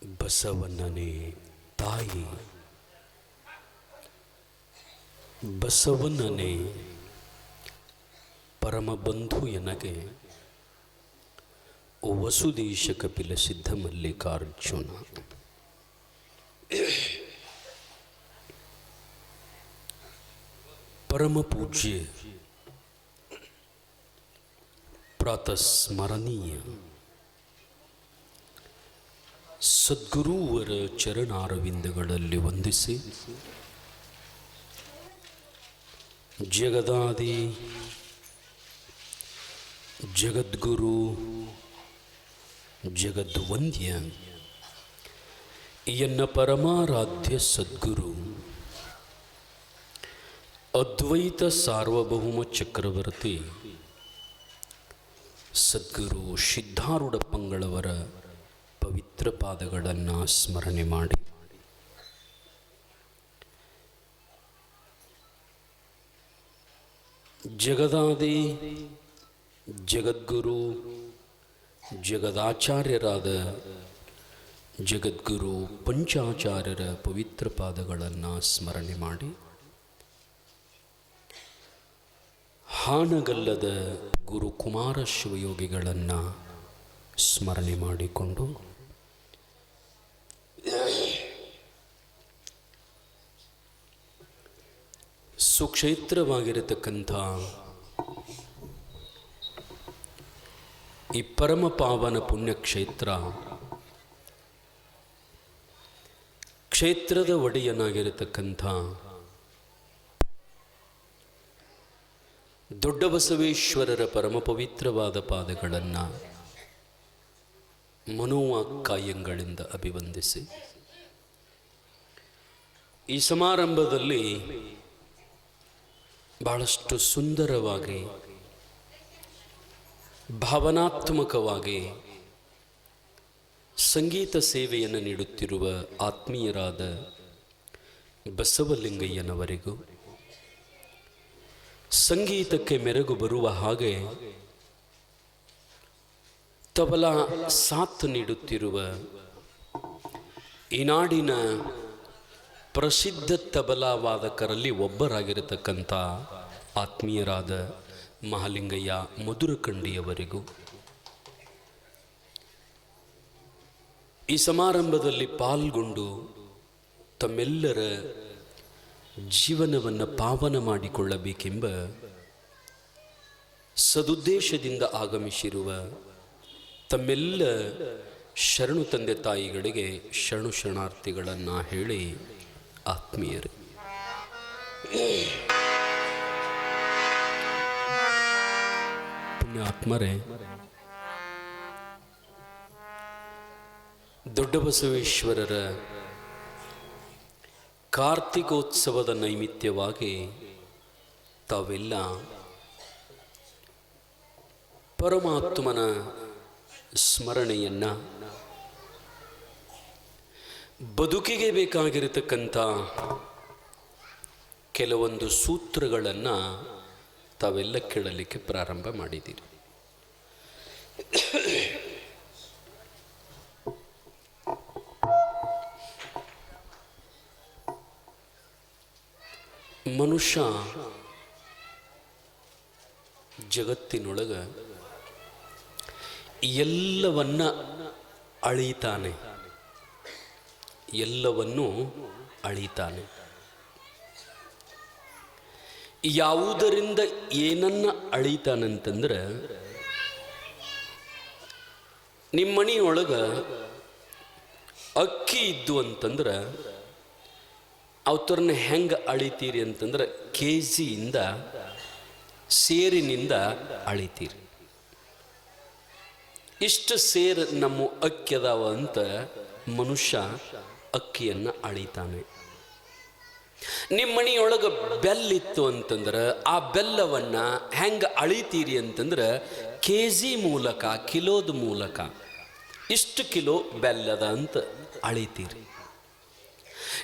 ಬಸವಣ್ಣನೇ ತಾಯಿ, ಬಸವಣ್ಣನೇ ಪರಮಬಂಧು ಎನಗೆ, ವಸುದೇಶ ಕಪಿಲ ಸಿದ್ಧ ಮಲ್ಲಿಕಾರ್ಜುನ. ಪರಮ ಪೂಜ್ಯ ಪ್ರಾತಸ್ಮರಣೀಯ ಸದ್ಗುರುವರ ಚರಣಾರವಿಂದಗಳಲ್ಲಿ ವಂದಿಸಿ, ಜಗದಾದಿ ಜಗದ್ಗುರು ಜಗದ್ವಂದ್ಯ ಎನ್ನ ಪರಮಾರಾಧ್ಯ ಸದ್ಗುರು ಅದ್ವೈತ ಸಾರ್ವಭೌಮ ಚಕ್ರವರ್ತಿ ಸದ್ಗುರು ಸಿದ್ಧಾರೂಢಪ್ಪಂಗಳವರ ಪವಿತ್ರ ಪಾದಗಳನ್ನು ಸ್ಮರಣೆ ಮಾಡಿ, ಜಗದಾದಿ ಜಗದ್ಗುರು ಜಗದಾಚಾರ್ಯರಾದ ಜಗದ್ಗುರು ಪಂಚಾಚಾರ್ಯರ ಪವಿತ್ರ ಪಾದಗಳನ್ನು ಸ್ಮರಣೆ ಮಾಡಿ, ಹಾನಗಲ್ಲದ ಗುರು ಕುಮಾರ ಶಿವಯೋಗಿಗಳನ್ನು ಸ್ಮರಣೆ ಮಾಡಿಕೊಂಡು, ಸುಕ್ಷೇತ್ರವಾಗಿರತಕ್ಕಂಥ ಈ ಪರಮ ಪಾವನ ಪುಣ್ಯಕ್ಷೇತ್ರ, ಕ್ಷೇತ್ರದ ಒಡೆಯನಾಗಿರತಕ್ಕಂಥ ದೊಡ್ಡ ಬಸವೇಶ್ವರರ ಪರಮ ಪವಿತ್ರವಾದ ಪಾದಗಳನ್ನು ಮನೋವಾಕ್ಕಾಯಗಳಿಂದ ಅಭಿವಂದಿಸಿ, ಈ ಸಮಾರಂಭದಲ್ಲಿ ಬಹಳಷ್ಟು ಸುಂದರವಾಗಿ ಭಾವನಾತ್ಮಕವಾಗಿ ಸಂಗೀತ ಸೇವೆಯನ್ನು ನೀಡುತ್ತಿರುವ ಆತ್ಮೀಯರಾದ ಬಸವಲಿಂಗಯ್ಯನವರಿಗೂ, ಸಂಗೀತಕ್ಕೆ ಮೆರುಗು ಬರುವ ಹಾಗೆ ತಬಲಾ ಸಾಥ್ ನೀಡುತ್ತಿರುವ ಈ ನಾಡಿನ ಪ್ರಸಿದ್ಧ ತಬಲಾ ವಾದಕರಲ್ಲಿ ಒಬ್ಬರಾಗಿರತಕ್ಕಂಥ ಆತ್ಮೀಯರಾದ ಮಹಾಲಿಂಗಯ್ಯ ಮಧುರಕಂಡಿಯವರಿಗೂ, ಈ ಸಮಾರಂಭದಲ್ಲಿ ಪಾಲ್ಗೊಂಡು ತಮ್ಮೆಲ್ಲರ ಜೀವನವನ್ನು ಪಾವನ ಮಾಡಿಕೊಳ್ಳಬೇಕೆಂಬ ಸದುದ್ದೇಶದಿಂದ ಆಗಮಿಸಿರುವ ತಮ್ಮೆಲ್ಲ ಶರಣು ತಂದೆ ತಾಯಿಗಳಿಗೆ ಶರಣು ಶರಣಾರ್ಥಿಗಳನ್ನು ಹೇಳಿ, ಆತ್ಮೀಯರೇ, ಪುಣ್ಯಾತ್ಮರೇ, ದೊಡ್ಡ ಬಸವೇಶ್ವರರ ಕಾರ್ತಿಕೋತ್ಸವದ ನೈಮಿತ್ಯವಾಗಿ ತಾವೆಲ್ಲ ಪರಮಾತ್ಮನ ಸ್ಮರಣೆಯನ್ನು, ಬದುಕಿಗೆ ಬೇಕಾಗಿರತಕ್ಕಂಥ ಕೆಲವೊಂದು ಸೂತ್ರಗಳನ್ನು ತಾವೆಲ್ಲ ಕೇಳಲಿಕ್ಕೆ ಪ್ರಾರಂಭ ಮಾಡಿದ್ದೀರಿ. ಮನುಷ್ಯ ಜಗತ್ತಿನೊಳಗ ಎಲ್ಲವನ್ನ ಅಳೀತಾನೆ, ಎಲ್ಲವನ್ನೂ ಅಳೀತಾನೆ. ಯಾವುದರಿಂದ ಏನನ್ನ ಅಳೀತಾನಂತಂದ್ರೆ, ನಿಮ್ಮ ಮನೆಯೊಳಗ ಅಕ್ಕಿ ಇದ್ದು ಅಂತಂದ್ರೆ ಅವತರನ್ನ ಹೆಂಗೆ ಅಳಿತೀರಿ ಅಂತಂದ್ರೆ ಕೆ ಜಿಯಿಂದ ಸೇರಿನಿಂದ ಅಳಿತೀರಿ. ಇಷ್ಟು ಸೇರು ನಮ್ಮ ಅಕ್ಕಿ ಅದಾವ ಅಂತ ಮನುಷ್ಯ ಅಕ್ಕಿಯನ್ನು ಅಳಿತಾನೆ. ನಿಮ್ಮ ಮನೆಯೊಳಗೆ ಬೆಲ್ಲಿತ್ತು ಅಂತಂದ್ರೆ ಆ ಬೆಲ್ಲವನ್ನು ಹೆಂಗೆ ಅಳಿತೀರಿ ಅಂತಂದ್ರೆ ಕೆ ಜಿ ಮೂಲಕ, ಕಿಲೋದ ಮೂಲಕ ಇಷ್ಟು ಕಿಲೋ ಬೆಲ್ಲದ ಅಂತ ಅಳಿತೀರಿ.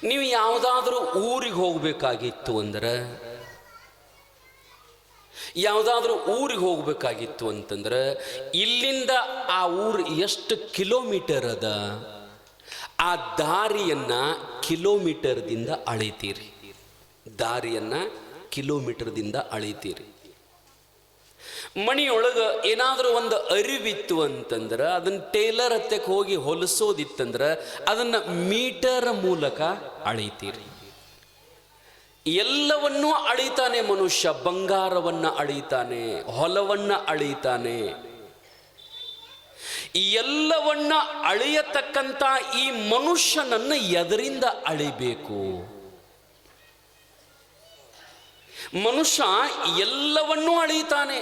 ನೀವು ಯಾವುದಾದ್ರೂ ಊರಿಗೆ ಹೋಗಬೇಕಾಗಿತ್ತು ಅಂದ್ರೆ, ಅಂತಂದ್ರೆ ಇಲ್ಲಿಂದ ಆ ಊರು ಎಷ್ಟು ಕಿಲೋಮೀಟರ್ ಅದ, ಆ ದಾರಿಯನ್ನ ಕಿಲೋಮೀಟರ್ದಿಂದ ಅಳಿತೀರಿ. ದಾರಿಯನ್ನ ಕಿಲೋಮೀಟರ್ದಿಂದ ಅಳಿತೀರಿ. ಮಣಿಯೊಳಗ ಏನಾದರೂ ಒಂದು ಅರಿವಿತ್ತು ಅಂತಂದ್ರೆ, ಅದನ್ನ ಟೇಲರ್ ಹತ್ತಕ್ಕೆ ಹೋಗಿ ಹೊಲಿಸೋದಿತ್ತಂದ್ರೆ ಅದನ್ನ ಮೀಟರ್ ಮೂಲಕ ಅಳಿತೀರಿ. ಎಲ್ಲವನ್ನೂ ಅಳಿತಾನೆ ಮನುಷ್ಯ. ಬಂಗಾರವನ್ನ ಅಳಿತಾನೆ, ಹೊಲವನ್ನ ಅಳಿತಾನೆ. ಎಲ್ಲವನ್ನ ಅಳೆಯತಕ್ಕಂತ ಈ ಮನುಷ್ಯನನ್ನ ಎದರಿಂದ ಅಳಿಬೇಕು? ಮನುಷ್ಯ ಎಲ್ಲವನ್ನೂ ಅಳೆಯುತ್ತಾನೆ.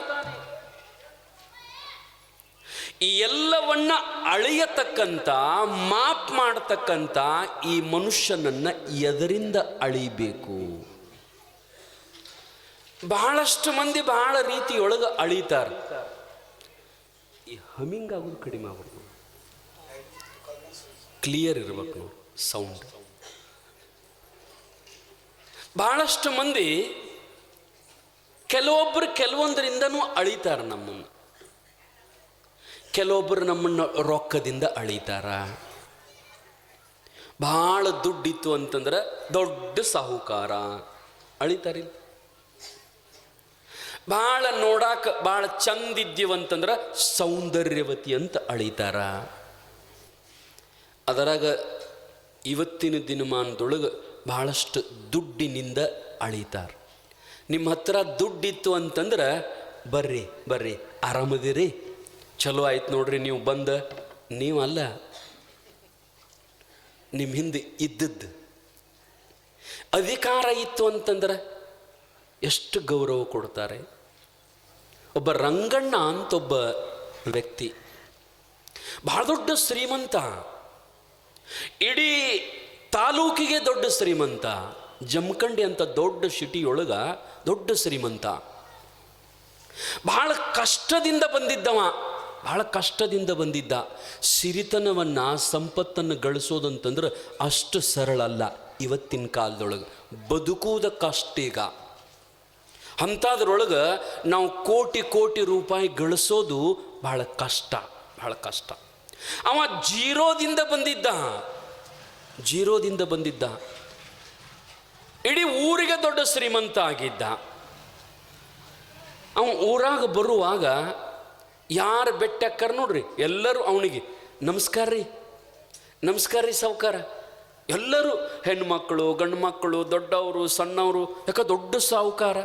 ಈ ಎಲ್ಲವನ್ನ ಅಳೆಯತಕ್ಕಂತ, ಮಾಪ್ ಮಾಡತಕ್ಕಂತ ಈ ಮನುಷ್ಯನನ್ನ ಎದರಿಂದ ಅಳಿಬೇಕು? ಬಹಳಷ್ಟು ಮಂದಿ ಬಹಳ ರೀತಿಯೊಳಗೆ ಅಳಿತಾರೆ. ಈ ಹಮಿಂಗ್ ಆಗೋದು ಕಡಿಮೆ ಆಗ್ಬೇಕು, ಕ್ಲಿಯರ್ ಇರ್ಬೇಕು ನೋಡಿ ಸೌಂಡ್. ಬಹಳಷ್ಟು ಮಂದಿ ಕೆಲವೊಬ್ಬರು ಕೆಲವೊಂದರಿಂದನೂ ಅಳಿತಾರೆ ನಮ್ಮನ್ನು. ಕೆಲವೊಬ್ಬರು ನಮ್ಮನ್ನು ರೊಕ್ಕದಿಂದ ಅಳಿತಾರ. ಬಹಳ ದುಡ್ಡಿತ್ತು ಅಂತಂದ್ರೆ ದೊಡ್ಡ ಸಾಹುಕಾರ ಅಳಿತಾರಿಲ್ಲ. ಬಹಳ ನೋಡಾಕ ಬಹಳ ಚಂದಿದ್ದೀವಂತಂದ್ರೆ ಸೌಂದರ್ಯವತಿ ಅಂತ ಅಳಿತಾರ. ಅದರಾಗ ಇವತ್ತಿನ ದಿನಮಾನದೊಳಗೆ ಬಹಳಷ್ಟು ದುಡ್ಡಿನಿಂದ ಅಳಿತಾರ. ನಿಮ್ಮ ಹತ್ರ ದುಡ್ಡಿತ್ತು ಅಂತಂದ್ರೆ ಬರ್ರಿ ಬರ್ರಿ ಆರಾಮದಿರಿ, ಚಲೋ ಆಯ್ತು ನೋಡ್ರಿ ನೀವು ಬಂದ. ನೀವಲ್ಲ, ನಿಮ್ಮ ಹಿಂದೆ ಇದ್ದದ್ದು. ಅಧಿಕಾರ ಇತ್ತು ಅಂತಂದ್ರೆ ಎಷ್ಟು ಗೌರವ ಕೊಡ್ತಾರೆ. ಒಬ್ಬ ರಂಗಣ್ಣ ಅಂತ ಒಬ್ಬ ವ್ಯಕ್ತಿ, ಬಹಳ ದೊಡ್ಡ ಶ್ರೀಮಂತ, ಇಡೀ ತಾಲೂಕಿಗೆ ದೊಡ್ಡ ಶ್ರೀಮಂತ. ಜಮಖಂಡಿ ಅಂತ ದೊಡ್ಡ ಸಿಟಿಯೊಳಗ ದೊಡ್ಡ ಶ್ರೀಮಂತ. ಬಹಳ ಕಷ್ಟದಿಂದ ಬಂದಿದ್ದವ, ಬಹಳ ಕಷ್ಟದಿಂದ ಬಂದಿದ್ದ. ಸಿರಿತನವನ್ನ, ಸಂಪತ್ತನ್ನು ಗಳಿಸೋದಂತಂದ್ರೆ ಅಷ್ಟು ಸರಳ ಅಲ್ಲ ಇವತ್ತಿನ ಕಾಲದೊಳಗೆ. ಬದುಕುವುದಕ್ಕಷ್ಟೀಗ. ಅಂಥದ್ರೊಳಗೆ ನಾವು ಕೋಟಿ ಕೋಟಿ ರೂಪಾಯಿ ಗಳಿಸೋದು ಬಹಳ ಕಷ್ಟ, ಬಹಳ ಕಷ್ಟ. ಅವ ಜೀರೋದಿಂದ ಬಂದಿದ್ದ, ಜೀರೋದಿಂದ ಬಂದಿದ್ದ. ಇಡೀ ಊರಿಗೆ ದೊಡ್ಡ ಶ್ರೀಮಂತ ಆಗಿದ್ದ. ಅವ ಊರಾಗ ಬರುವಾಗ ಯಾರು ಬೆಟ್ಟಕ್ಕರ ನೋಡ್ರಿ, ಎಲ್ಲರೂ ಅವನಿಗೆ ನಮಸ್ಕಾರ ರೀ, ನಮಸ್ಕಾರ ರೀ ಸಾವುಕಾರ. ಎಲ್ಲರೂ ಹೆಣ್ಮಕ್ಕಳು, ಗಂಡು ಮಕ್ಕಳು, ದೊಡ್ಡವರು, ಸಣ್ಣವರು, ಯಾಕೆ ದೊಡ್ಡ ಸಾವುಕಾರ.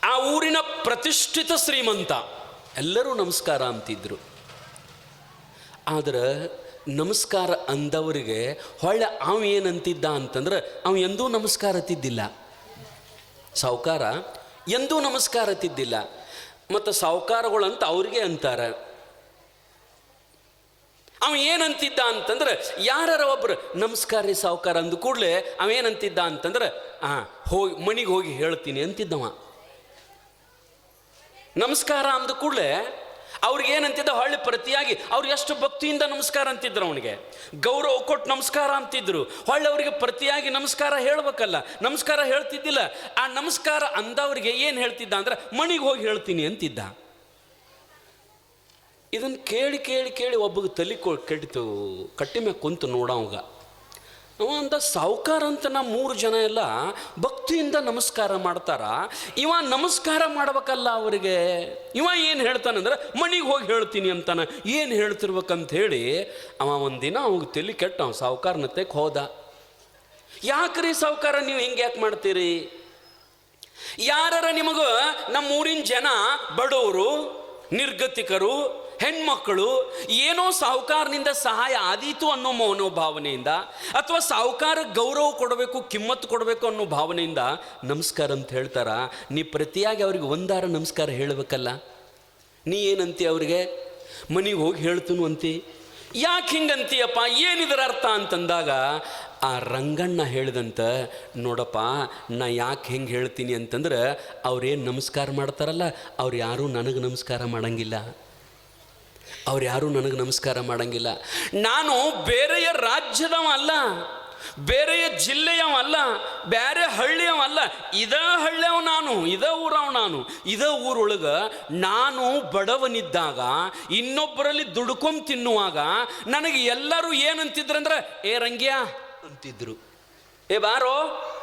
ಆ ಊರಿನ ಪ್ರತಿಷ್ಠಿತ ಶ್ರೀಮಂತ. ಎಲ್ಲರೂ ನಮಸ್ಕಾರ ಅಂತಿದ್ರು. ಆದ್ರೆ ನಮಸ್ಕಾರ ಅಂದವರಿಗೆ ಹೊಳ್ಳೆ ಅವ ಏನಂತಿದ್ದ ಅಂತಂದ್ರೆ, ಅವ ಎಂದೂ ನಮಸ್ಕಾರ ತಿದ್ದಿಲ್ಲ. ಸಾವುಕಾರ ಎಂದೂ ನಮಸ್ಕಾರ ತಿದ್ದಿಲ್ಲ. ಮತ್ತು ಸಾವುಕಾರಗಳಂತ ಅವ್ರಿಗೆ ಅಂತಾರೆ. ಅವ ಏನಂತಿದ್ದ ಅಂತಂದ್ರೆ, ಯಾರ ಒಬ್ರು ನಮಸ್ಕಾರ ರೀ ಸಾವುಕಾರ ಅಂದ ಕೂಡಲೇ ಅವೇನಂತಿದ್ದ ಅಂತಂದ್ರೆ, ಹೋಗಿ ಮನೆಗೆ ಹೋಗಿ ಹೇಳ್ತೀನಿ ಅಂತಿದ್ದವ. ನಮಸ್ಕಾರ ಅಂದ ಕೂಡಲೇ ಅವ್ರಿಗೆ ಏನಂತಿದ್ದ, ಹೊಳ್ಳಿ ಪ್ರತಿಯಾಗಿ ಅವ್ರು ಎಷ್ಟು ಭಕ್ತಿಯಿಂದ ನಮಸ್ಕಾರ ಅಂತಿದ್ರು, ಅವನಿಗೆ ಗೌರವ ಕೊಟ್ಟು ನಮಸ್ಕಾರ ಅಂತಿದ್ರು. ಹೊಳ್ಳಿ ಅವರಿಗೆ ಪ್ರತಿಯಾಗಿ ನಮಸ್ಕಾರ ಹೇಳ್ಬೇಕಲ್ಲ, ನಮಸ್ಕಾರ ಹೇಳ್ತಿದ್ದಿಲ್ಲ. ಆ ನಮಸ್ಕಾರ ಅಂದವ್ರಿಗೆ ಏನು ಹೇಳ್ತಿದ್ದ ಅಂದ್ರೆ, ಮನೆಗೆ ಹೋಗಿ ಹೇಳ್ತೀನಿ ಅಂತಿದ್ದ. ಇದನ್ನು ಕೇಳಿ ಕೇಳಿ ಕೇಳಿ ಒಬ್ಬಗೆ ತಲೆ ಕೆಟ್ಟಿತು. ಕಟ್ಟಿ ಮ್ಯಾಗ ಕುಂತು ನೋಡವಂಗ ಅವ ಅಂದ, ಸಾವುಕಾರ ಅಂತ ನಾ 3 ಜನ ಎಲ್ಲ ಭಕ್ತಿಯಿಂದ ನಮಸ್ಕಾರ ಮಾಡ್ತಾರ, ಇವ ನಮಸ್ಕಾರ ಮಾಡ್ಬೇಕಲ್ಲ ಅವರಿಗೆ. ಇವ ಏನು ಹೇಳ್ತಾನಂದ್ರೆ, ಮನೆಗೆ ಹೋಗಿ ಹೇಳ್ತೀನಿ ಅಂತಾನೆ. ಏನು ಹೇಳ್ತಿರ್ಬೇಕಂತ ಹೇಳಿ ಅವ ಒಂದಿನ ಅವಾಗ ತಲೆ ಕೆಟ್ಟ, ಅವ ಸಾವುಕಾರನತೆಗೆ ಹೋದ. ಯಾಕ್ರಿ ಸಾವುಕಾರ ನೀವು ಹಿಂಗೆ ಯಾಕೆ ಮಾಡ್ತೀರಿ? ಯಾರ ನಿಮಗೂ ನಮ್ಮ ಊರಿನ ಜನ ಬಡವರು, ನಿರ್ಗತಿಕರು, ಹೆಣ್ಮಕ್ಕಳು ಏನೋ ಸಾಹುಕಾರನಿಂದ ಸಹಾಯ ಆದೀತು ಅನ್ನೋ ಮನೋಭಾವನೆಯಿಂದ, ಅಥವಾ ಸಾಹುಕಾರ ಗೌರವ ಕೊಡಬೇಕು, ಕಿಮ್ಮತ್ತು ಕೊಡಬೇಕು ಅನ್ನೋ ಭಾವನೆಯಿಂದ ನಮಸ್ಕಾರ ಅಂತ ಹೇಳ್ತಾರ. ನೀ ಪ್ರತಿಯಾಗಿ ಅವ್ರಿಗೆ ಒಂದಾರ ನಮಸ್ಕಾರ ಹೇಳಬೇಕಲ್ಲ. ನೀ ಏನಂತಿ ಅವ್ರಿಗೆ? ಮನೆಗೆ ಹೋಗಿ ಹೇಳ್ತನು ಅಂತಿ. ಯಾಕೆ ಹಿಂಗಂತೀಯಪ್ಪ, ಏನಿದ್ರ ಅರ್ಥ ಅಂತಂದಾಗ ಆ ರಂಗಣ್ಣ ಹೇಳಿದಂತ, ನೋಡಪ್ಪ ನಾ ಯಾಕೆ ಹೆಂಗೆ ಹೇಳ್ತೀನಿ ಅಂತಂದ್ರೆ, ಅವ್ರೇನು ನಮಸ್ಕಾರ ಮಾಡ್ತಾರಲ್ಲ ಅವ್ರು ಯಾರೂ ನನಗೆ ನಮಸ್ಕಾರ ಮಾಡಂಗಿಲ್ಲ. ಅವ್ರು ಯಾರೂ ನನಗೆ ನಮಸ್ಕಾರ ಮಾಡಂಗಿಲ್ಲ. ನಾನು ಬೇರೆಯ ರಾಜ್ಯದವ ಅಲ್ಲ, ಬೇರೆಯ ಜಿಲ್ಲೆಯವಲ್ಲ, ಬೇರೆ ಹಳ್ಳಿಯವಲ್ಲ, ಇದ ಹಳ್ಳಿಯವ ನಾನು, ಇದ ಊರವ ನಾನು. ಇದ ಊರೊಳಗೆ ನಾನು ಬಡವನಿದ್ದಾಗ ಇನ್ನೊಬ್ಬರಲ್ಲಿ ದುಡ್ಕೊಂಡ್ ತಿನ್ನುವಾಗ ನನಗೆ ಎಲ್ಲರೂ ಏನಂತಿದ್ರಂದ್ರೆ, ಏ ರಂಗ್ಯಾ ಅಂತಿದ್ರು, ಏ ಬಾರೋ,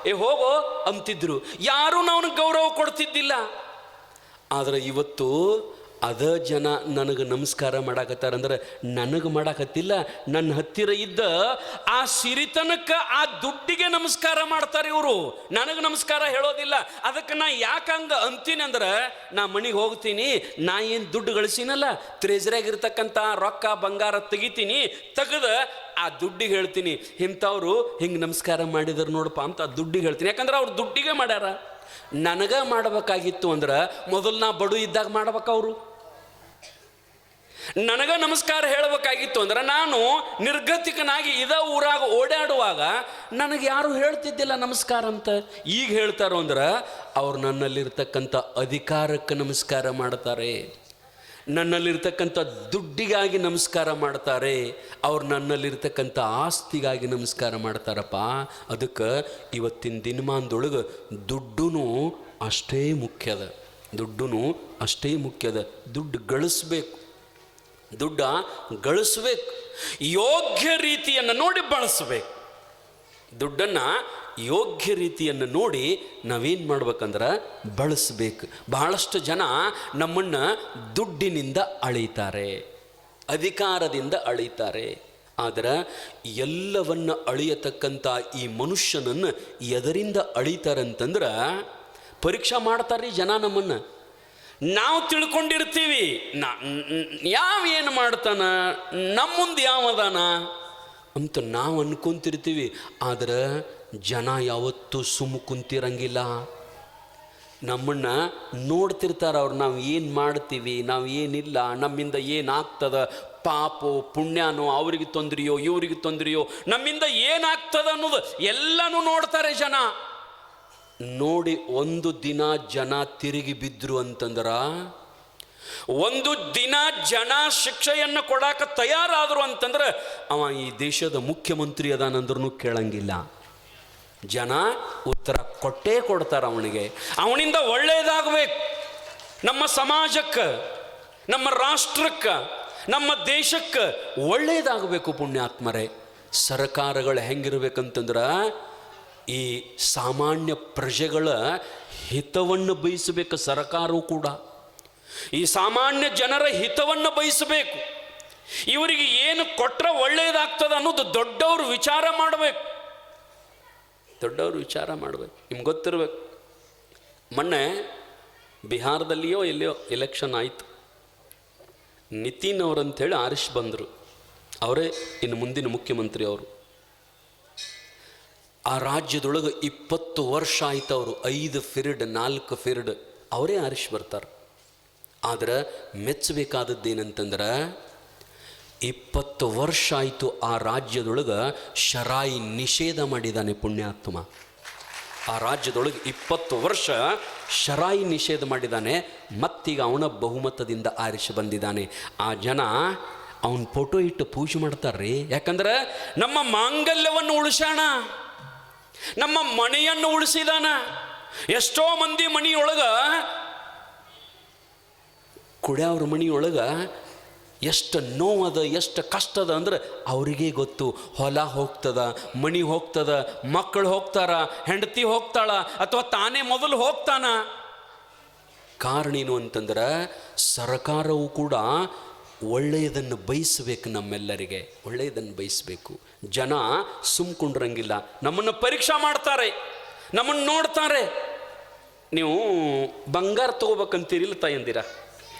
ಏ ಹೋಗೋ ಅಂತಿದ್ರು. ಯಾರೂ ಅವನಿಗೆ ಗೌರವ ಕೊಡ್ತಿದ್ದಿಲ್ಲ. ಆದರೆ ಇವತ್ತು ಅದ ಜನ ನನಗೆ ನಮಸ್ಕಾರ ಮಾಡಾಕತ್ತಾರಂದ್ರೆ ನನಗೆ ಮಾಡಾಕತ್ತಿಲ್ಲ, ನನ್ನ ಹತ್ತಿರ ಇದ್ದ ಆ ಸಿರಿತನಕ್ಕೆ, ಆ ದುಡ್ಡಿಗೆ ನಮಸ್ಕಾರ ಮಾಡ್ತಾರೆ ಇವರು, ನನಗೆ ನಮಸ್ಕಾರ ಹೇಳೋದಿಲ್ಲ. ಅದಕ್ಕೆ ನಾ ಯಾಕೆ ಹಂಗೆ ಅಂತೀನಿ ಅಂದ್ರೆ, ನಾ ಮನೆಗೆ ಹೋಗ್ತೀನಿ, ನಾ ಏನು ದುಡ್ಡು ಗಳಿಸಿನಲ್ಲ, ಟ್ರೆಜರಿಯಾಗಿರ್ತಕ್ಕಂಥ ರೊಕ್ಕ ಬಂಗಾರ ತೆಗಿತೀನಿ, ತೆಗೆದು ಆ ದುಡ್ಡಿಗೆ ಹೇಳ್ತೀನಿ, ಇಂಥವ್ರು ಹಿಂಗೆ ನಮಸ್ಕಾರ ಮಾಡಿದ್ರು ನೋಡಪ್ಪ ಅಂತ ಆ ದುಡ್ಡಿಗೆ ಹೇಳ್ತೀನಿ. ಯಾಕಂದ್ರೆ ಅವ್ರು ದುಡ್ಡಿಗೆ ಮಾಡ್ಯಾರ. ನನಗೆ ಮಾಡಬೇಕಾಗಿತ್ತು ಅಂದ್ರೆ ಮೊದಲು ನಾ ಬಡು ಇದ್ದಾಗ ಮಾಡ್ಬೇಕವ್ರು. ನನಗೆ ನಮಸ್ಕಾರ ಹೇಳಬೇಕಾಗಿತ್ತು ಅಂದ್ರೆ ನಾನು ನಿರ್ಗತಿಕನಾಗಿ ಇದ ಊರಾಗ ಓಡಾಡುವಾಗ ನನಗೆ ಯಾರು ಹೇಳ್ತಿದ್ದಿಲ್ಲ ನಮಸ್ಕಾರ ಅಂತ. ಈಗ ಹೇಳ್ತಾರೋ ಅಂದ್ರೆ ಅವ್ರು ನನ್ನಲ್ಲಿರ್ತಕ್ಕಂಥ ಅಧಿಕಾರಕ್ಕೆ ನಮಸ್ಕಾರ ಮಾಡ್ತಾರೆ, ನನ್ನಲ್ಲಿರ್ತಕ್ಕಂಥ ದುಡ್ಡಿಗಾಗಿ ನಮಸ್ಕಾರ ಮಾಡ್ತಾರೆ, ಅವ್ರು ನನ್ನಲ್ಲಿರ್ತಕ್ಕಂಥ ಆಸ್ತಿಗಾಗಿ ನಮಸ್ಕಾರ ಮಾಡ್ತಾರಪ್ಪ. ಅದಕ್ಕೆ ಇವತ್ತಿನ ದಿನಮಾನದೊಳಗೆ ದುಡ್ಡು ಅಷ್ಟೇ ಮುಖ್ಯದ, ದುಡ್ಡು ಅಷ್ಟೇ ಮುಖ್ಯದ. ದುಡ್ಡು ಗಳಿಸ್ಬೇಕು, ದುಡ್ಡ ಗಳಿಸ್ಬೇಕು, ಯೋಗ್ಯ ರೀತಿಯನ್ನು ನೋಡಿ ಬಳಸಬೇಕು. ದುಡ್ಡನ್ನು ಯೋಗ್ಯ ರೀತಿಯನ್ನು ನೋಡಿ ನಾವೇನು ಮಾಡ್ಬೇಕಂದ್ರೆ ಬಳಸಬೇಕು. ಬಹಳಷ್ಟು ಜನ ನಮ್ಮನ್ನು ದುಡ್ಡಿನಿಂದ ಅಳೀತಾರೆ, ಅಧಿಕಾರದಿಂದ ಅಳೀತಾರೆ. ಆದರೆ ಎಲ್ಲವನ್ನು ಅಳಿಯತಕ್ಕಂಥ ಈ ಮನುಷ್ಯನನ್ನು ಎದರಿಂದ ಅಳೀತಾರಂತಂದ್ರೆ ಪರೀಕ್ಷೆ ಮಾಡ್ತಾರೆ ಜನ ನಮ್ಮನ್ನು. ನಾವು ತಿಳ್ಕೊಂಡಿರ್ತೀವಿ ಏನು ಮಾಡ್ತಾನ, ನಮ್ಮ ಮುಂದೆ ಯಾವದಾನ ಅಂತ ನಾವು ಅನ್ಕೊಂತಿರ್ತೀವಿ. ಆದರೆ ಜನ ಯಾವತ್ತೂ ಸುಮ್ಮ ಕುಂತಿರಂಗಿಲ್ಲ, ನಮ್ಮನ್ನು ನೋಡ್ತಿರ್ತಾರೆ ಅವ್ರು. ನಾವು ಏನು ಮಾಡ್ತೀವಿ, ನಾವು ಏನಿಲ್ಲ, ನಮ್ಮಿಂದ ಏನಾಗ್ತದ, ಪಾಪೋ ಪುಣ್ಯನೋ, ಅವ್ರಿಗೆ ತೊಂದರೆಯೋ ಇವ್ರಿಗೆ ತೊಂದರೆಯೋ, ನಮ್ಮಿಂದ ಏನಾಗ್ತದ ಅನ್ನೋದು ಎಲ್ಲನೂ ನೋಡ್ತಾರೆ ಜನ. ನೋಡಿ ಒಂದು ದಿನ ಜನ ತಿರುಗಿ ಬಿದ್ರು ಅಂತಂದ್ರ, ಒಂದು ದಿನ ಜನ ಶಿಕ್ಷೆಯನ್ನು ಕೊಡಾಕ ತಯಾರಾದರು ಅಂತಂದ್ರೆ ಅವ ಈ ದೇಶದ ಮುಖ್ಯಮಂತ್ರಿ ಅದಾನಂದ್ರೂ ಕೇಳಂಗಿಲ್ಲ. ಜನ ಉತ್ತರ ಕೊಟ್ಟೇ ಕೊಡ್ತಾರೆ ಅವನಿಗೆ. ಅವನಿಂದ ಒಳ್ಳೆಯದಾಗಬೇಕು, ನಮ್ಮ ಸಮಾಜಕ್ಕೆ, ನಮ್ಮ ರಾಷ್ಟ್ರಕ್ಕೆ, ನಮ್ಮ ದೇಶಕ್ಕೆ ಒಳ್ಳೆಯದಾಗಬೇಕು. ಪುಣ್ಯಾತ್ಮರೇ, ಸರ್ಕಾರಗಳು ಹೆಂಗಿರ್ಬೇಕಂತಂದ್ರೆ ಈ ಸಾಮಾನ್ಯ ಪ್ರಜೆಗಳ ಹಿತವನ್ನು ಬಯಸಬೇಕು. ಸರ್ಕಾರವು ಕೂಡ ಈ ಸಾಮಾನ್ಯ ಜನರ ಹಿತವನ್ನು ಬಯಸಬೇಕು. ಇವರಿಗೆ ಏನು ಕೊಟ್ಟರೆ ಒಳ್ಳೆಯದಾಗ್ತದೆ ಅನ್ನೋದು ದೊಡ್ಡವರು ವಿಚಾರ ಮಾಡಬೇಕು, ದೊಡ್ಡವರು ವಿಚಾರ ಮಾಡಬೇಕು. ನಿಮ್ಗೆ ಗೊತ್ತಿರಬೇಕು, ಮೊನ್ನೆ ಬಿಹಾರದಲ್ಲಿಯೋ ಎಲ್ಲಿಯೋ ಎಲೆಕ್ಷನ್ ಆಯಿತು. ನಿತಿನ್ ಅವರಂಥೇಳಿ ಆರಿಶ್ ಬಂದರು, ಅವರೇ ಇನ್ನು ಮುಂದಿನ ಮುಖ್ಯಮಂತ್ರಿ ಅವರು. ಆ ರಾಜ್ಯದೊಳಗೆ 20 ವರ್ಷ ಆಯ್ತು ಅವರು, 5 ಫಿರಿಡ್ 4 ಫಿರಿಡ್ ಅವರೇ ಆರಿಶ್ ಬರ್ತಾರೆ. ಆದರೆ ಮೆಚ್ಚಬೇಕಾದದ್ದೇನಂತಂದ್ರೆ 20 ವರ್ಷ ಆಯಿತು ಆ ರಾಜ್ಯದೊಳಗೆ ಶರಾಯಿ ನಿಷೇಧ ಮಾಡಿದ್ದಾನೆ ಪುಣ್ಯಾತ್ಮ. ಆ ರಾಜ್ಯದೊಳಗೆ 20 ವರ್ಷ ಶರಾಯಿ ನಿಷೇಧ ಮಾಡಿದ್ದಾನೆ. ಮತ್ತೀಗ ಅವನ ಬಹುಮತದಿಂದ ಆರಿಸಿ ಬಂದಿದ್ದಾನೆ. ಆ ಜನ ಅವನ ಫೋಟೋ ಇಟ್ಟು ಪೂಜೆ ಮಾಡ್ತಾರ್ರಿ. ಯಾಕಂದ್ರೆ ನಮ್ಮ ಮಾಂಗಲ್ಯವನ್ನು ಉಳಿಸೋಣ, ನಮ್ಮ ಮನೆಯನ್ನು ಉಳಿಸಿದಾನ. ಎಷ್ಟೋ ಮಂದಿ ಮನೆಯೊಳಗೆ, ಕುಡಿಯೋರ ಮನೆಯೊಳಗೆ ಎಷ್ಟು ನೋವದ, ಎಷ್ಟು ಕಷ್ಟದ ಅಂದ್ರೆ ಅವರಿಗೇ ಗೊತ್ತು. ಹೊಲ ಹೋಗ್ತದ, ಮನೆ ಹೋಗ್ತದ, ಮಕ್ಕಳು ಹೋಗ್ತಾರ, ಹೆಂಡತಿ ಹೋಗ್ತಾಳ, ಅಥವಾ ತಾನೇ ಮೊದಲು ಹೋಗ್ತಾನ. ಕಾರಣ ಏನು ಅಂತಂದ್ರೆ ಸರ್ಕಾರವು ಕೂಡ ಒಳ್ಳೆಯದನ್ನು ಬಯಸಬೇಕು, ನಮ್ಮೆಲ್ಲರಿಗೆ ಒಳ್ಳೆಯದನ್ನು ಬಯಸಬೇಕು. ಜನ ಸುಮ್ಕೊಂಡ್ರಂಗಿಲ್ಲ, ನಮ್ಮನ್ನು ಪರೀಕ್ಷೆ ಮಾಡ್ತಾರೆ, ನಮ್ಮನ್ನು ನೋಡ್ತಾರೆ. ನೀವು ಬಂಗಾರ ತೊಗೋಬೇಕಂತೀರಿಲ್ಲ ತಾಯಂದಿರ,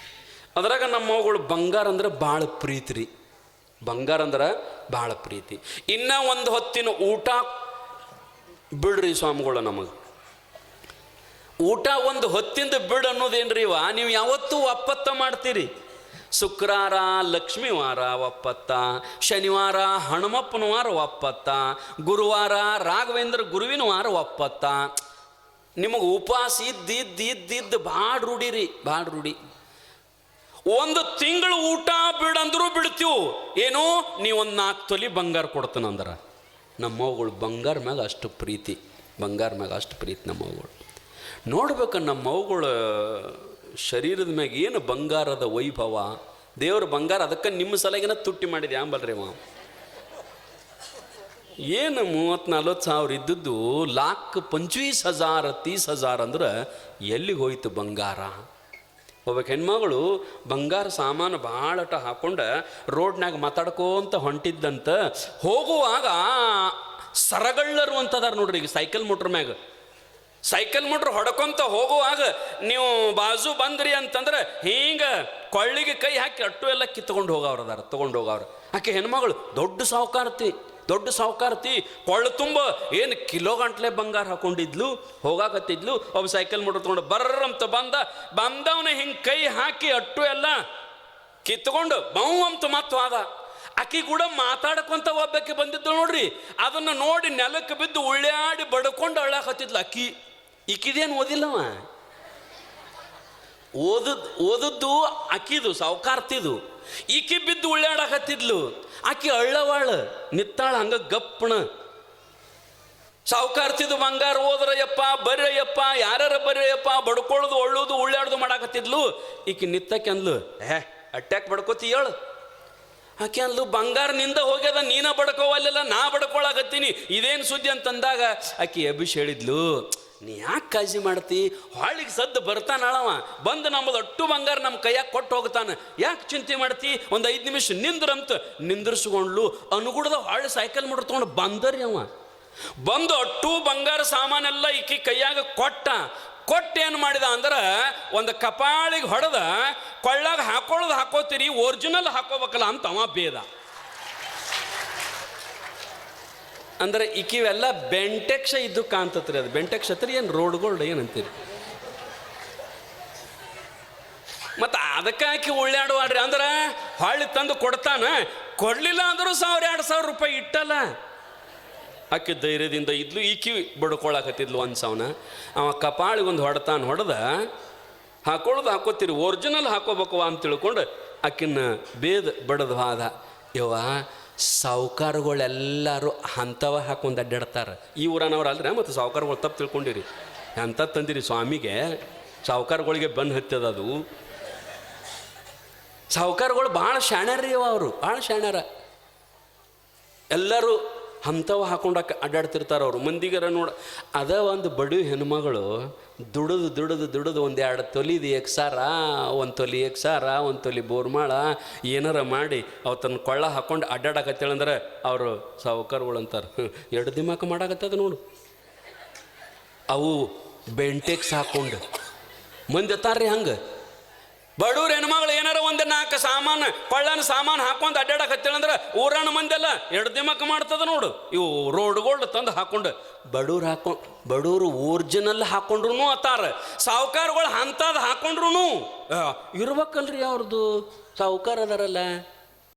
ಅದ್ರಾಗ ನಮ್ಮ ಮಗಳು ಬಂಗಾರ ಅಂದ್ರೆ ಭಾಳ ಪ್ರೀತಿ ರೀ. ಬಂಗಾರ ಅಂದ್ರೆ ಭಾಳ ಪ್ರೀತಿ. ಇನ್ನೂ ಒಂದು ಹೊತ್ತಿನ ಊಟ ಬಿಡ್ರಿ ಸ್ವಾಮಿಗಳು, ನಮಗೆ ಊಟ ಒಂದು ಹೊತ್ತಿಂದ ಬಿಡು ಅನ್ನೋದೇನ್ರಿ ಇವ. ನೀವು ಯಾವತ್ತೂ ಒಪ್ಪತ್ತ ಮಾಡ್ತೀರಿ. ಶುಕ್ರವಾರ ಲಕ್ಷ್ಮೀ ವಾರ ಒಪ್ಪತ್ತ, ಶನಿವಾರ ಹನುಮಪ್ಪನ ವಾರ ಒಪ್ಪತ್ತ, ಗುರುವಾರ ರಾಘವೇಂದ್ರ ಗುರುವಿನ ವಾರ ಒಪ್ಪತ್ತ. ನಿಮಗೆ ಉಪವಾಸ ಇದ್ದು ಭಾಳ ರೂಢಿರಿ, ಭಾಳ ರೂಢಿ. ಒಂದು ತಿಂಗಳು ಊಟ ಬಿಡಂದ್ರೂ ಬಿಡ್ತೀವಿ. ಏನು, ನೀವೊಂದು 4 ತೊಲಿ ಬಂಗಾರ ಕೊಡ್ತಾನಂದ್ರ ನಮ್ಮವುಗಳು ಬಂಗಾರ ಮ್ಯಾಗ ಅಷ್ಟು ಪ್ರೀತಿ, ಬಂಗಾರ ಮ್ಯಾಗ ಅಷ್ಟು ಪ್ರೀತಿ ನಮ್ಮವುಗಳು. ನೋಡ್ಬೇಕು ನಮ್ಮವುಗಳ ಶರೀರದ ಮ್ಯಾಗ ಏನು ಬಂಗಾರದ ವೈಭವ. ದೇವ್ರ ಬಂಗಾರ ಅದಕ್ಕೆ ನಿಮ್ಮ ಸಲಗಿನ ತುಟ್ಟಿ ಮಾಡಿದೆ ಅಂಬಲ್ರಿ ಅವ. ಏನು 30-40 ಸಾವಿರ ಇದ್ದದ್ದು 1,25,000 30,000 ಅಂದ್ರೆ ಎಲ್ಲಿಗೆ ಹೋಯ್ತು ಬಂಗಾರ? ಒಬ್ಬ ಹೆಣ್ಮಗಳು ಬಂಗಾರ ಸಾಮಾನು ಭಾಳಟ ಹಾಕೊಂಡು ರೋಡ್ನಾಗ ಮಾತಾಡ್ಕೋಂತ ಹೊಂಟಿದ್ದಂತ. ಹೋಗುವಾಗ ಸರಗಳ್ಳರು ಅಂತದಾರ ನೋಡ್ರಿ. ಈಗ ಸೈಕಲ್ ಮೋಟ್ರ್ ಮ್ಯಾಗ ಸೈಕಲ್ ಮೋಟ್ರ್ ಹೊಡ್ಕೊಂತ ಹೋಗುವಾಗ ನೀವು ಬಾಜು ಬಂದ್ರಿ ಅಂತಂದ್ರೆ ಹಿಂಗೆ ಕೊಳ್ಳಿಗೆ ಕೈ ಹಾಕಿ ಅಟ್ಟು ಎಲ್ಲ ಕಿತ್ಕೊಂಡು ಹೋಗವ್ರದಾರ, ತೊಗೊಂಡು ಹೋಗವ್ರು. ಆಕೆ ಹೆಣ್ಮಗಳು ದೊಡ್ಡ ಸಾವುಕಾರ್ತಿ ಕೊಳ್ಳು ತುಂಬ ಏನು ಕಿಲೋ ಗಂಟ್ಲೆ ಬಂಗಾರ ಹಾಕೊಂಡಿದ್ಲು, ಹೋಗಾಕತ್ತಿದ್ಲು. ಒಬ್ಬ ಸೈಕಲ್ ಮೋಟ್ರ್ ತೊಗೊಂಡು ಬರ್ರಂತ ಬಂದವನ ಹಿಂಗೆ ಕೈ ಹಾಕಿ ಅಟ್ಟು ಎಲ್ಲ ಕಿತ್ಕೊಂಡು ಬಹುವಂತ ಮತ್ತು ಆದ. ಆಕಿ ಕೂಡ ಮಾತಾಡ್ಕೊಂತ ಒಬ್ಬಕ್ಕೆ ಬಂದಿದ್ದು ನೋಡ್ರಿ. ಅದನ್ನು ನೋಡಿ ನೆಲಕ್ಕೆ ಬಿದ್ದು ಉಳ್ಳಾಡಿ ಬಡ್ಕೊಂಡು ಅಳ್ಳಾಕತ್ತಿದ್ಲು. ಈಕಿದೇನು ಓದಿಲ್ಲವ, ಓದದ್ದು ಅಕ್ಕಿದು ಸಾವುಕಾರ್ತಿದು. ಈಕಿ ಬಿದ್ದು ಉಳ್ಳಾಡಕತ್ತಿದ್ಲು. ಆಕಿ ಅಳ್ಳವಾಳ ನಿತ್ತಾಳ ಹಂಗ ಗಪ್ಪಣ. ಸಾವುಕಾರ್ತಿದು ಬಂಗಾರ ಹೋದ್ರಯ್ಯಪ್ಪ ಬರ್ರಯ್ಯಪ್ಪ ಯಾರ್ಯಾರ ಬರ್ರಯ್ಯಪ್ಪ ಬಡ್ಕೊಳ್ಳೋದು ಒಳ್ಳೋದು ಉಳ್ಳಾಡೋದು ಮಾಡಾಕತ್ತಿದ್ಲು. ಈಕಿ ನಿತ್ತಕ್ಕೆ ಅಂದ್ಲು, ಅಟ್ಯಾಕ್ ಬಡ್ಕೋತಿ ಹೇಳು. ಆಕೆ ಅಂದ್ಲು, ಬಂಗಾರನಿಂದ ಹೋಗ್ಯದ, ನೀನ ಬಡ್ಕೋವಲ್ಲ, ನಾ ಬಡ್ಕೊಳಕತ್ತೀನಿ, ಇದೇನು ಸುದ್ದಿ ಅಂತಂದಾಗ ಆಕಿ ಅಭಿಷ್ ಹೇಳಿದ್ಲು, ನೀ ಯಾಕೆ ಕಾಳಜಿ ಮಾಡ್ತಿ, ಹಾಳಿಗೆ ಸದ್ದು ಬರ್ತಾನಳವ, ಬಂದು ನಮ್ಮದು ಅಟ್ಟು ಬಂಗಾರ ನಮ್ಮ ಕೈಯಾಗ ಕೊಟ್ಟು ಹೋಗ್ತಾನೆ, ಯಾಕೆ ಚಿಂತೆ ಮಾಡ್ತಿ, ಒಂದು 5 ನಿಮಿಷ ನಿಂದ್ರಂತ ನಿಂದ್ರಿಸ್ಕೊಂಡ್ಲು. ಅನುಗುಣದ ಹಾಳು ಸೈಕಲ್ ಮೋಟ್ರ್ ತೊಗೊಂಡು ಬಂದರಿ ಅವ. ಬಂದು ಅಟ್ಟು ಬಂಗಾರ ಸಾಮಾನೆಲ್ಲ ಈಕಿ ಕೈಯಾಗ ಕೊಟ್ಟೇನು ಮಾಡಿದ ಅಂದ್ರೆ ಒಂದು ಕಪಾಳಿಗೆ ಹೊಡೆದ, ಕೊಳ್ಳಾಗ ಹಾಕೋತೀರಿ ಒರಿಜಿನಲ್ ಹಾಕೋಬೇಕಲ್ಲ ಅಂತ ಅವ ಬೇದ. ಅಂದ್ರೆ ಈಕಿವೆಲ್ಲ ಬೆಂಟೆಕ್ಷ ಇದ್ದು ಕಾಣ್ತತ್ರಿ. ಅದು ಬೆಂಟೆಕ್ಷ ಹತ್ರಿ ಏನು ರೋಡ್ಗಳು ಏನಂತೀರಿ. ಮತ್ತು ಅದಕ್ಕೆ ಆಕಿ ಉಳ್ಳಾಡುವಾಡ್ರಿ ಅಂದ್ರೆ ಹೊಳ್ಳಿ ತಂದು ಕೊಡ್ತಾನ. ಕೊಡಲಿಲ್ಲ ಅಂದರೂ 1,000-2,000 ರೂಪಾಯಿ ಇಟ್ಟಲ್ಲ. ಆಕೆ ಧೈರ್ಯದಿಂದ ಇದ್ಲು. ಈಕಿ ಬಡ್ಕೊಳಕತ್ತಿದ್ಲು 1,000. ಅವ ಕಪಾಳಿಗೆ ಒಂದು ಹೊಡೆದ ಹಾಕೋತೀರಿ ಒರಿಜಿನಲ್ ಹಾಕೋಬೇಕವ ಅಂತ ತಿಳ್ಕೊಂಡು ಆಕಿನ್ನ ಬಡದು ಹಾದ. ಯವ್ವ, ಸಾವುಕಾರಗಳೆಲ್ಲರೂ ಅಂಥವ ಹಾಕೊಂಡು ಅಡ್ಡಾಡ್ತಾರೆ. ಈ ಊರನವ್ರು ಅಲ್ರಿ. ಮತ್ತು ಸಾವುಕಾರಗಳು ತಪ್ಪು ತಿಳ್ಕೊಂಡಿರಿ. ಎಂಥ ತಂದಿರಿ ಸ್ವಾಮಿಗೆ, ಸಾವುಕಾರಗಳಿಗೆ ಬಂದು ಹತ್ತದ ಅದು. ಸಾವುಕಾರಗಳು ಭಾಳ ಶಾಣ್ಯಾರ್ರಿ ಅವರು, ಭಾಳ ಶಾಣ್ಯಾರ. ಎಲ್ಲರೂ ಅಂಥವು ಹಾಕೊಂಡು ಅಡ್ಡಾಡ್ತಿರ್ತಾರೆ ಅವರು. ಮಂದಿಗರ ಅದ ಒಂದು ಬಡ ಹೆಣ್ಮಗಳು ದುಡಿದು 1-2 ತೊಲಿದು ಎಕ್ಸಾರ, 1 ತೊಲಿ ಎಕ್ಸಾರ, 1 ತೊಲಿ ಬೋರ್ಮಾಳ ಏನಾರ ಮಾಡಿ ಅವು ತನ್ನ ಕೊಳ್ಳ ಹಾಕೊಂಡು ಅಡ್ಡಾಡಕತ್ತೇಳಂದ್ರೆ ಅವರು ಸಾವುಕಾರಗಳು ಅಂತಾರೆ, 2 ದಿಮಾಕ ಮಾಡಾಕತ್ತದ ನೋಡು. ಅವು ಬೆಂಟೆಕ್ಸ್ ಹಾಕೊಂಡು ಮಂದಿ ಅತ್ತಾರ್ರಿ ಹಂಗೆ. ಬಡವ್ರ ಹೆಣ್ಮಗಳು ಏನಾರ 1-4 ಸಾಮಾನು ಕೊಳ್ಳನ ಸಾಮಾನು ಹಾಕೊಂಡು ಅಡ್ಡಾಡಕತ್ತೇಳಂದ್ರೆ ಊರಣ್ಣ ಮಂದೆಲ್ಲ 2 ದಿಮಾಕ ಮಾಡ್ತದ ನೋಡು. ಇವು ರೋಡ್ಗಳು ತಂದು ಹಾಕೊಂಡು ಬಡವ್ರು ಒರಿಜಿನಲ್ ಹಾಕೊಂಡ್ರು ಅತ್ತಾರ. ಸಾವುಕಾರಗಳು ಅಂಥದ್ದು ಹಾಕೊಂಡ್ರು ಇರ್ಬೇಕಲ್ರಿ ಅವ್ರದ್ದು. ಸಾವುಕಾರ ಅದಾರಲ್ಲ